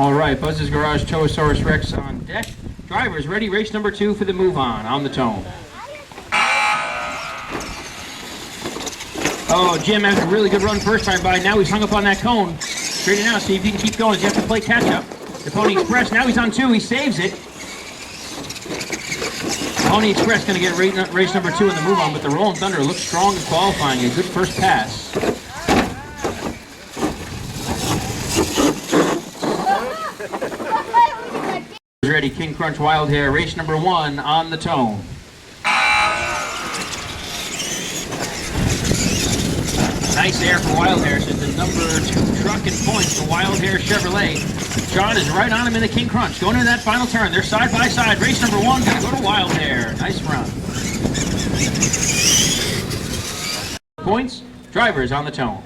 All right, Buzz's Garage Towasaurus Rex on deck. Drivers ready, race number 2 for the move on the tone. Oh, Jim has a really good run first time by. Now he's hung up on that cone. Straighten out, see if he can keep going. You have to play catch up. The Pony Express, now he's on 2, he saves it. Pony Express going to get race number 2 in the move on, but the Rolling Thunder looks strong in qualifying. A good first pass. Ready, King Crunch Wild Hair, race number 1 on the tone. Nice air for Wild Hair, so the number 2 truck in points for Wild Hair Chevrolet. John is right on him in the King Crunch. Going into that final turn, they're side by side. Race number 1 going to go to Wild Hair. Nice run. Points, drivers on the tone.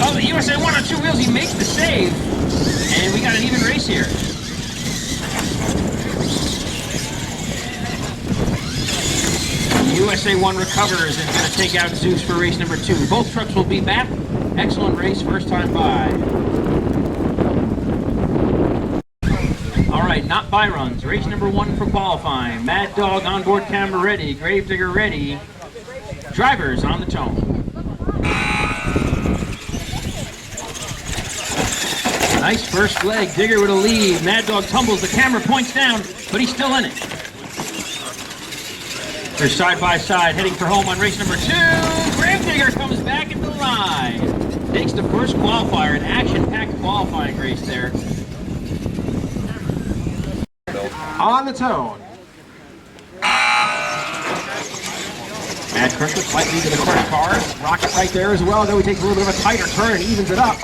Oh, the USA 1 on 2 wheels, he makes the save. And we got an even race here. USA 1 recovers and going to take out Zeus for race number 2. Both trucks will be back. Excellent race, first time by. All right, not by runs. Race number 1 for qualifying. Mad Dog onboard camera ready. Gravedigger ready. Drivers on the tone. Nice first leg. Digger with a lead. Mad Dog tumbles. The camera points down, but he's still in it. They're side by side, heading for home on race number 2. Gravedigger comes back into the line. Takes the first qualifier, an action-packed qualifying race there. On the tone. Mad Cruncher slightly to the first car. Rocket right there as well, though he takes a little bit of a tighter turn and evens it up.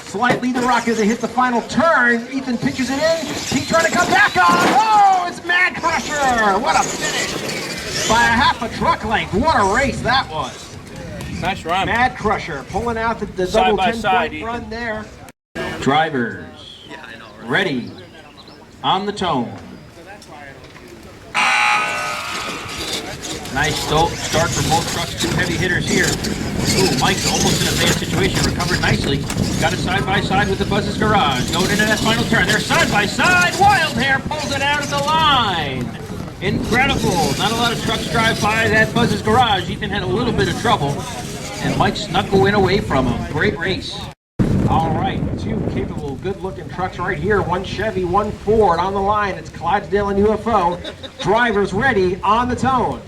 Slightly the Rocket as they hit the final turn. Ethan pitches it in. Keep trying to come back on. Oh, it's Mad Crusher. What a finish. By a half a truck length. What a race that was. Nice run. Mad Crusher pulling out the double 10-point run there. Drivers ready on the tone. Nice start for both trucks, 2 heavy hitters here. Ooh, Mike's almost in a bad situation, recovered nicely. Got it side by side with the Buzz's Garage. Going into that final turn, they're side by side. Wild Hair pulls it out of the line. Incredible. Not a lot of trucks drive by that Buzz's Garage. Ethan had a little bit of trouble, and Mike snuck a win away from him. Great race. All right, 2 capable, good-looking trucks right here. 1 Chevy, 1 Ford on the line. It's Clydesdale and UFO. Drivers ready on the tone.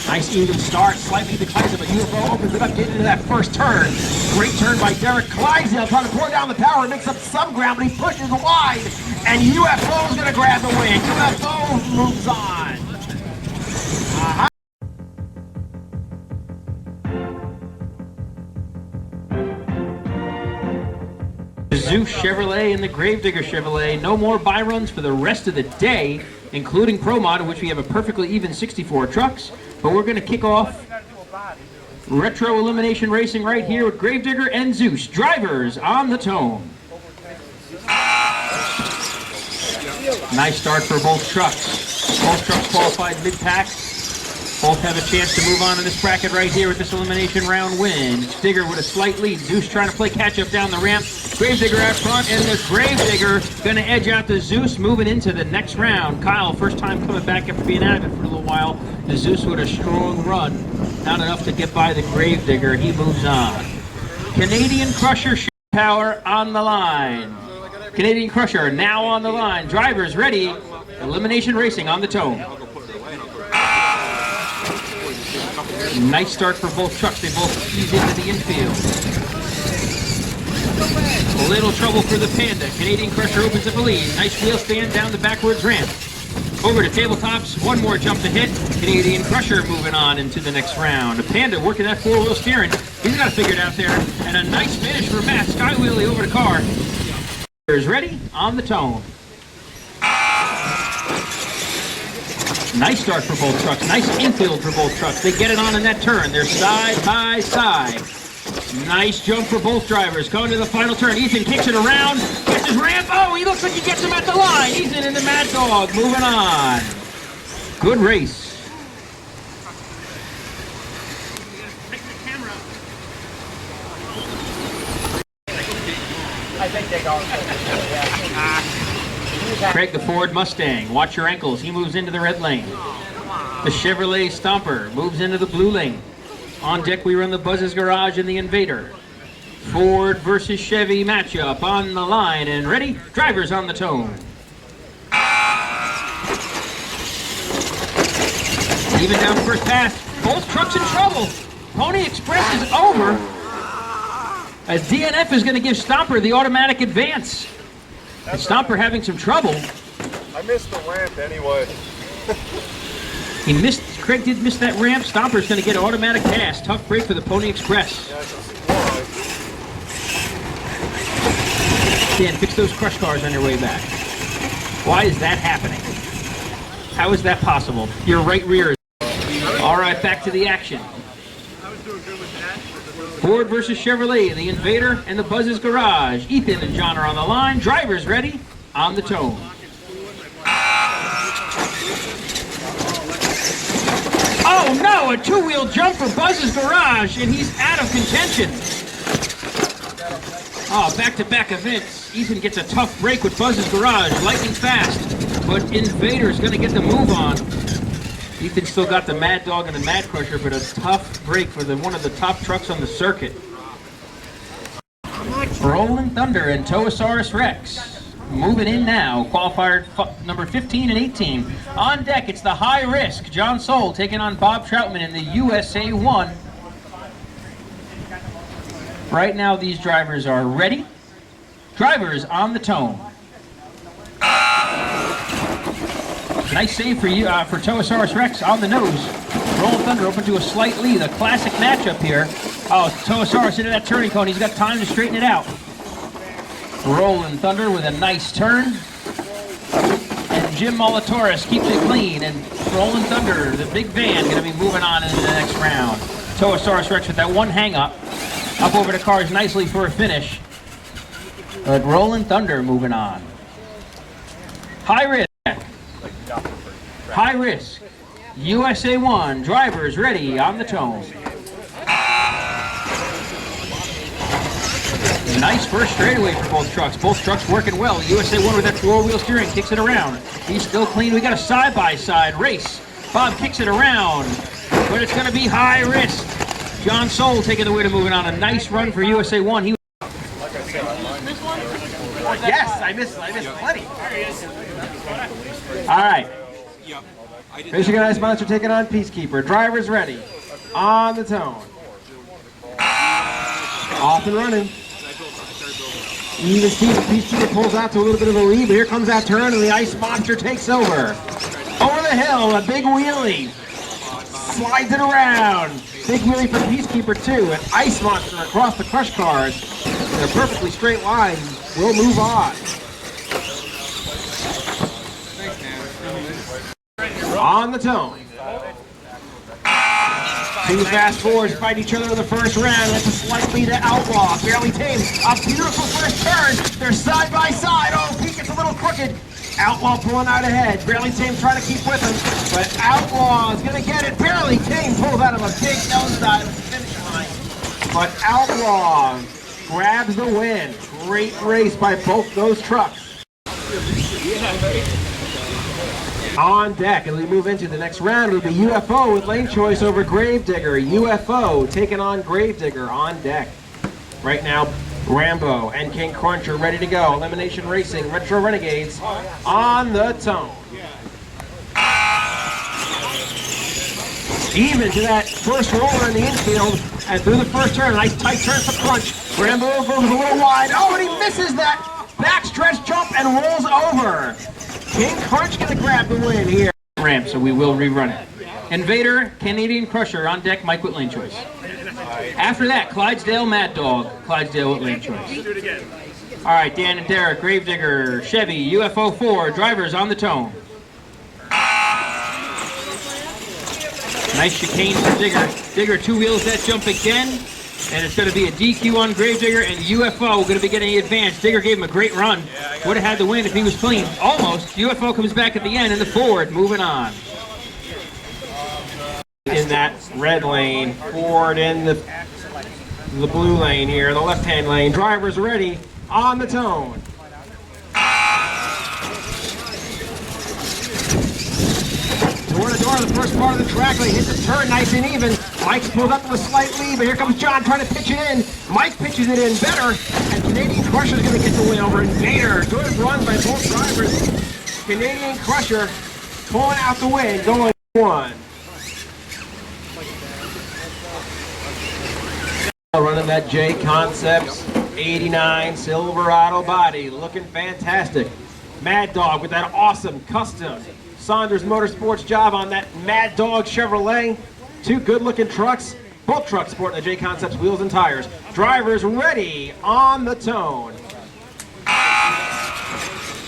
Nice even start, slightly decisive, but UFO opens it up, getting into that first turn. Great turn by Derek Clydesdale, trying to pour down the power, makes up some ground, but he pushes wide, and UFO is going to grab the win. UFO moves on. Zeus Chevrolet and the Gravedigger Chevrolet. No more buy runs for the rest of the day, including Pro Mod, in which we have a perfectly even 64 trucks. But we're going to kick off retro elimination racing right here with Gravedigger and Zeus. Drivers on the tone. Nice start for both trucks. Both trucks qualified mid-pack. Both have a chance to move on in this bracket right here with this elimination round win. Digger with a slight lead. Zeus trying to play catch-up down the ramp. Gravedigger out front, and the Gravedigger going to edge out the Zeus, moving into the next round. Kyle, first time coming back after being out of it for a little while. The Zeus with a strong run. Not enough to get by the Gravedigger. He moves on. Canadian Crusher Power on the line. Canadian Crusher now on the line. Drivers ready. Elimination racing on the tone. Nice start for both trucks. They both ease into the infield. A little trouble for the Panda. Canadian Crusher opens up a lead. Nice wheel stand down the backwards ramp. Over to tabletops. One more jump to hit. Canadian Crusher moving on into the next round. The Panda working that 4-wheel steering. He's got it figured out there. And a nice finish for Matt. Skywheelie over the car. Is ready on the tone. Nice start for both trucks. Nice infield for both trucks. They get it on in that turn. They're side by side. Nice jump for both drivers. Going to the final turn. Ethan kicks it around. Gets his ramp. Oh, he looks like he gets him at the line. Ethan and the Mad Dog moving on. Good race. Craig, the Ford Mustang, watch your ankles. He moves into the red lane. The Chevrolet Stomper moves into the blue lane. On deck, we run the Buzz's Garage and the Invader. Ford versus Chevy matchup on the line and ready. Drivers on the tone. Even down first pass. Both trucks in trouble. Pony Express is over. As DNF is going to give Stomper the automatic advance. And Stomper having some trouble. I missed the ramp anyway. He missed, Craig did miss that ramp. Stomper's going to get automatic pass. Tough break for the Pony Express. Yeah, I can see why. Dan, fix those crush cars on your way back. Why is that happening? How is that possible? Your right rear is... All right, back to the action. Ford versus Chevrolet, the Invader and the Buzz's Garage. Ethan and John are on the line. Drivers ready, on the tone. Oh no, a two-wheel jump for Buzz's Garage, and he's out of contention. Oh, back-to-back events. Ethan gets a tough break with Buzz's Garage, lightning fast, but Invader's gonna get the move on. Ethan still got the Mad Dog and the Mad Crusher, but a tough break for one of the top trucks on the circuit. Rolling Thunder and Towasaurus Rex. Moving in now, qualifier number 15 and 18. On deck, it's the High Risk. John Soule taking on Bob Troutman in the USA 1. Right now, these drivers are ready. Drivers on the tone. Nice save for you for Towasaurus Rex on the nose. Rolling Thunder open to a slight lead. A classic matchup here. Oh, Towasaurus into that turning cone. He's got time to straighten it out. Rolling Thunder with a nice turn. And Jim Molatoris keeps it clean. And Rolling Thunder, the big van, going to be moving on into the next round. Towasaurus Rex with that one hang-up. Up over the cars nicely for a finish. But Rolling Thunder moving on. High Risk. High Risk. USA 1. Drivers ready on the tone. Nice first straightaway for both trucks. Both trucks working well. USA 1 with that four-wheel steering kicks it around. He's still clean. We got a side-by-side race. Bob kicks it around, but it's going to be High Risk. John Soule taking the way to moving on. A nice run for USA 1. Yes, I missed plenty. All right. Michigan Ice Monster taking on Peacekeeper. Drivers ready. On the tone. Off and running. Even Steven Peacekeeper pulls out to a little bit of a lead, but here comes that turn and the Ice Monster takes over. Over the hill, a big wheelie. Slides it around. Big wheelie for Peacekeeper too. An Ice Monster across the crush cars. In a perfectly straight line. We'll move on. On the tone. Two fast forwards fight each other in the first round. That's a slight lead to Outlaw. Barely tamed. A beautiful first turn. They're side by side. Oh, Pete gets a little crooked. Outlaw pulling out ahead. Barely tamed trying to keep with him. But Outlaw is going to get it. Barely tamed pulls out of a big nosedive at the finish line. But Outlaw grabs the win. Great race by both those trucks. On deck, as we move into the next round, it'll be UFO with lane choice over Gravedigger. UFO taking on Gravedigger on deck. Right now, Rambo and King Crunch are ready to go. Elimination Racing, Retro Renegades on the tone. Even to that first roller in the infield, and through the first turn, nice tight turn for Crunch. Rambo goes a little wide. Oh, and he misses that backstretch jump and rolls over. King Crunch gonna grab the win here. Ramp, so we will rerun it. Invader, Canadian Crusher on deck, Mike with lane choice. After that, Clydesdale, Mad Dog, Clydesdale with lane choice. All right, Dan and Derek, Gravedigger, Chevy, UFO 4, drivers on the tone. Nice chicane for Digger. Digger two wheels that jump again. And it's going to be a DQ on Gravedigger, and UFO going to be getting the advance. Digger gave him a great run. Would have had the win if he was clean. Almost. UFO comes back at the end in the Ford, moving on. In that red lane, Ford in the blue lane here, the left-hand lane. Drivers ready on the tone. Door to door, the first part of the track, they hit the turn nice and even. Mike's pulled up with a slight lead, but here comes John trying to pitch it in. Mike pitches it in better, and Canadian Crusher's going to get the win over Invader. Good run by both drivers. Canadian Crusher pulling out the win, going 1. Running that J Concepts 89 Silverado body, looking fantastic. Mad Dog with that awesome custom Saunders Motorsports job on that Mad Dog Chevrolet. 2 good-looking trucks, both trucks sporting the J Concepts wheels and tires. Drivers ready on the tone.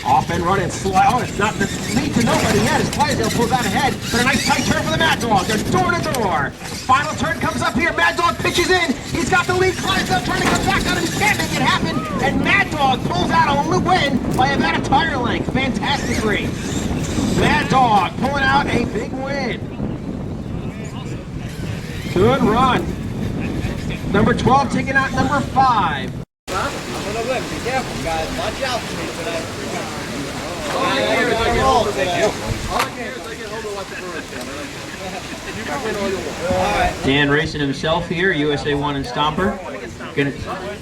Off and running, oh, it's not the lead to nobody yet as Clydesdale pulls out ahead, but a nice tight turn for the Mad Dog. They're door to door. Final turn comes up here. Mad Dog pitches in. He's got the lead. Clydesdale trying to come back on him. He can't make it happen. And Mad Dog pulls out a win by about a tire length. Fantastic race. Mad Dog pulling out a big win. Good run. Number 12 taking out number 5. I'm gonna win. Be careful, guys. Watch out for me today. Dan racing himself here, USA 1 and Stomper.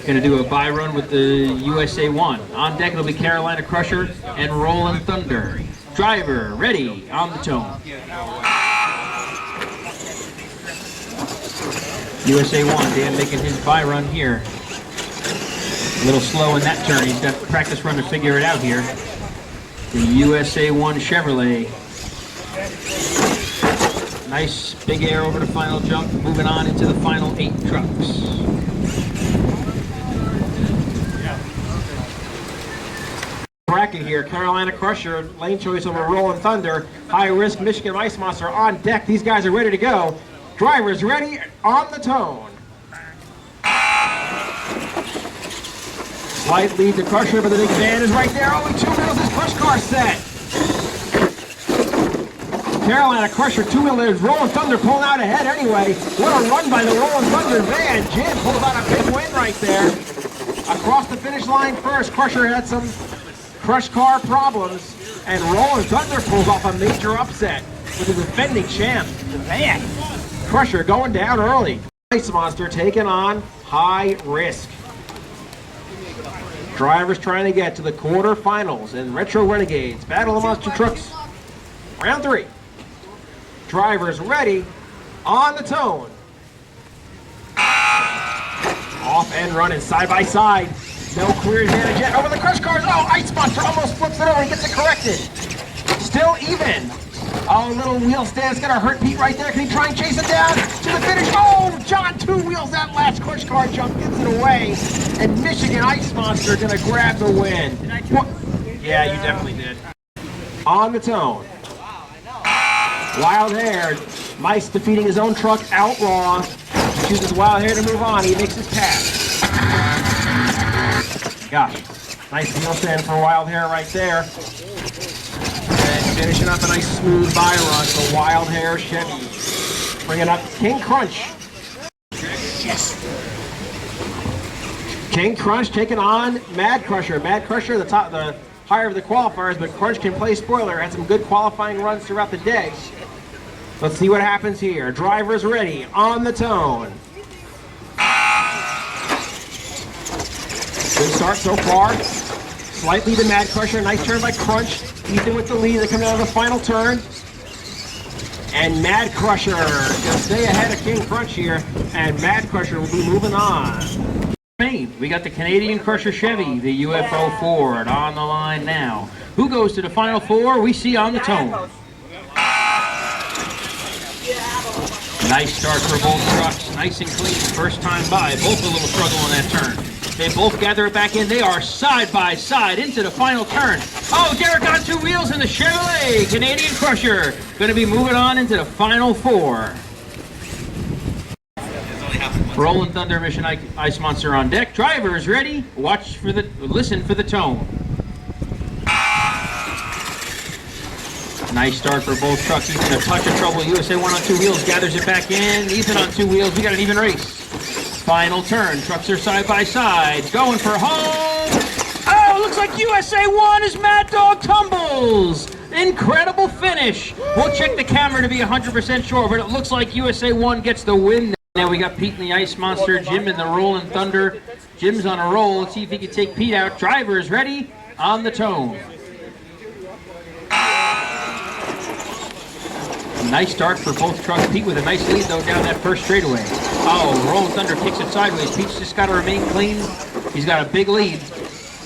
Gonna do a bye run with the USA 1. On deck it'll be Carolina Crusher and Rollin' Thunder. Driver ready on the tone. USA 1, Dan making his bye run here. A little slow in that turn. He's got a practice run to figure it out here. The USA 1 Chevrolet. Nice big air over the final jump. Moving on into the final 8 trucks. Bracket here. Carolina Crusher, lane choice over Rollin' Thunder. High risk Michigan Ice Monster on deck. These guys are ready to go. Drivers ready on the tone. Slight lead to Crusher, but the big van is right there. Only 2 wheels, his push car set. Carolina Crusher, 2-wheel leaders. Rollin' Thunder pulling out ahead anyway. What a run by the Rollin' Thunder van. Jim pulls out a big win right there. Across the finish line first, Crusher had some crush car problems, and Rollin' Thunder pulls off a major upset with the defending champ, the van. Crusher going down early. Ice Monster taking on High Risk. Drivers trying to get to the quarterfinals in Retro Renegades. Battle of Monster Trucks. Round 3. Drivers ready on the tone. Off and running side by side. No clear advantage yet over the crush cars. Oh, Ice Monster almost flips it over and gets it corrected. Still even. Oh, little wheel stand's gonna hurt Pete right there. Can he try and chase it down to the finish? Oh, John 2 wheels that last crush car jump, gets it away. And Michigan Ice Monster gonna grab the win. Yeah, you definitely did. On the tone. Wild Hair. Mice defeating his own truck, Outlaw. Chooses Wild Hair to move on. He makes his pass. Gosh, nice wheel stand for Wild Hair right there. And finishing up a nice smooth bye run for Wild Hair Chevy. Bringing up King Crunch. Yes. King Crunch taking on Mad Crusher. Mad Crusher, the higher of the qualifiers, but Crunch can play spoiler. Had some good qualifying runs throughout the day. Let's see what happens here. Drivers ready on the tone. Good start so far. Slightly to Mad Crusher. Nice turn by Crunch. Ethan with the lead. They come down to the final turn. And Mad Crusher gonna stay ahead of King Crunch here. And Mad Crusher will be moving on. We got the Canadian Crusher Chevy, the UFO Ford on the line now. Who goes to the final 4? We see on the tone. Nice start for both trucks, nice and clean, first time by. Both a little struggle on that turn. They both gather it back in. They are side by side into the final turn. Oh, Derek on 2 wheels in the Chevrolet. Canadian Crusher going to be moving on into the final 4. Rollin' Thunder, Mission Ice Monster on deck. Drivers ready. Listen for the tone. Nice start for both trucks. Ethan a touch of trouble. USA 1 on 2 wheels gathers it back in. Ethan on 2 wheels. We got an even race. Final turn. Trucks are side by side. Going for home. it looks like USA 1 is Mad Dog Tumbles. Incredible finish. We'll check the camera to be 100% sure, but it looks like USA 1 gets the win. Now we got Pete in the Ice Monster, Jim in the Rolling Thunder. Jim's on a roll. Let's see if he can take Pete out. Drivers ready on the tone. Nice start for both trucks. Pete with a nice lead though down that first straightaway. Oh, Rolling Thunder kicks it sideways. Pete's just got to remain clean. He's got a big lead.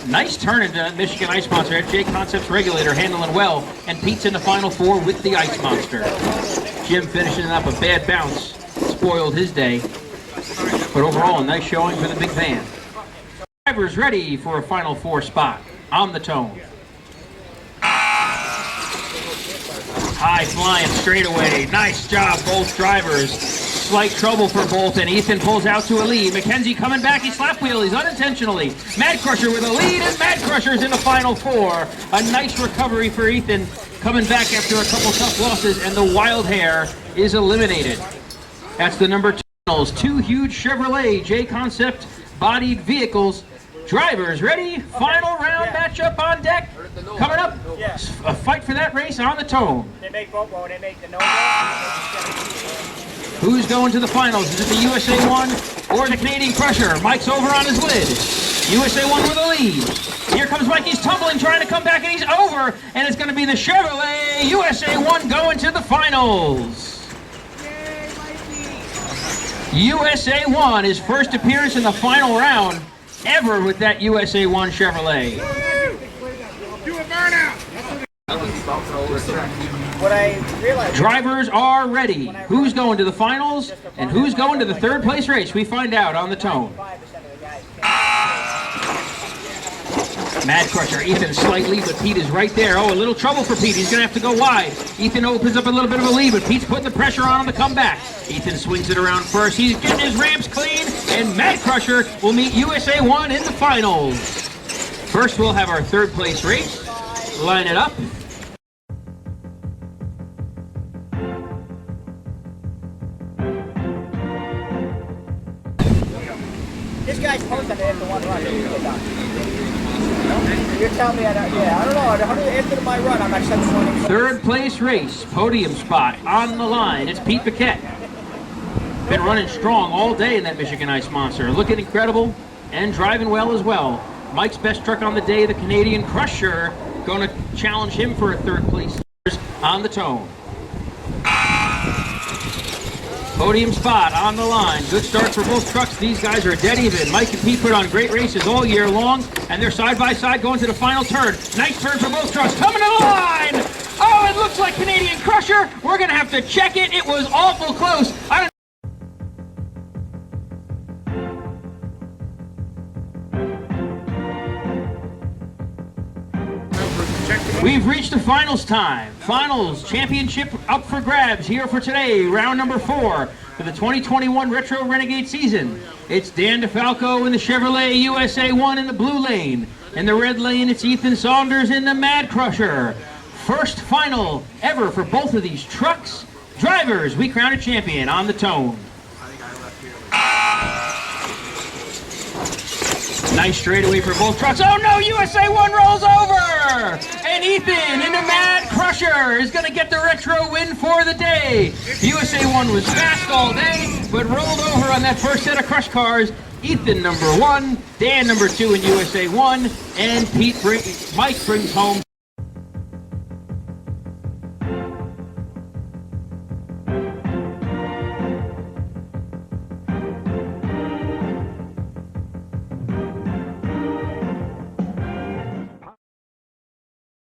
Nice turn into Michigan Ice Monster. J Concepts Regulator handling well. And Pete's in the final four with the Ice Monster. Jim finishing up a bad bounce. Spoiled his day. But overall, a nice showing for the big van. Drivers ready for a final four spot on the tone. High flying straightaway. Nice job, both drivers. Slight trouble for both, and Ethan pulls out to a lead. McKenzie coming back. He slap wheelies unintentionally. Mad Crusher with a lead, and Mad Crusher's in the final four. A nice recovery for Ethan, coming back after a couple tough losses, and the Wild Hair is eliminated. That's the number 2. Two huge Chevrolet J-Concept bodied vehicles. Drivers ready? Final round matchup on deck. Coming up, a fight for that race on the tone. They make both, they make the no. Who's going to the finals? Is it the USA 1 or the Canadian Crusher? Mike's over on his lid. USA 1 with a lead. Here comes Mike. He's tumbling, trying to come back, and he's over. And it's going to be the Chevrolet USA 1 going to the finals. USA 1, his first appearance in the final round ever with that USA 1 Chevrolet. Do a burnout! What I realized. Drivers are ready. Who's going to the finals and who's going to the third place race? We find out on the tone. Mad Crusher, Ethan slightly, but Pete is right there. Oh, a little trouble for Pete. He's going to have to go wide. Ethan opens up a little bit of a lead, but Pete's putting the pressure on him to come back. Ethan swings it around first. He's getting his ramps clean, and Mad Crusher will meet USA 1 in the finals. First, we'll have our third place race. Line it up. This guy's posted after one run. You're telling me, I don't know. After my run, I'm at 7.8. Third place race, podium spot on the line. It's Pete Paquette. Been running strong all day in that Michigan Ice Monster. Looking incredible and driving well as well. Mike's best truck on the day, the Canadian Crusher, going to challenge him for a third place on the tone. Podium spot on the line. Good start for both trucks. These guys are dead even. Mike and Pete put on great races all year long, and they're side by side going to the final turn. Nice turn for both trucks. Coming to the line! Oh, it looks like Canadian Crusher. We're going to have to check it. It was awful close. We've reached the finals time. Finals championship up for grabs here for today. Round number 4 for the 2021 Retro Renegade season. It's Dan DeFalco in the Chevrolet USA 1 in the blue lane. In the red lane, it's Ethan Saunders in the Mad Crusher. First final ever for both of these trucks. Drivers, we crown a champion on the tone. Nice straightaway for both trucks. Oh no, USA 1 rolls over! And Ethan in the Mad Crusher is going to get the retro win for the day. USA 1 was fast all day, but rolled over on that first set of crush cars. Ethan number 1, Dan number 2 in USA 1, and Mike brings home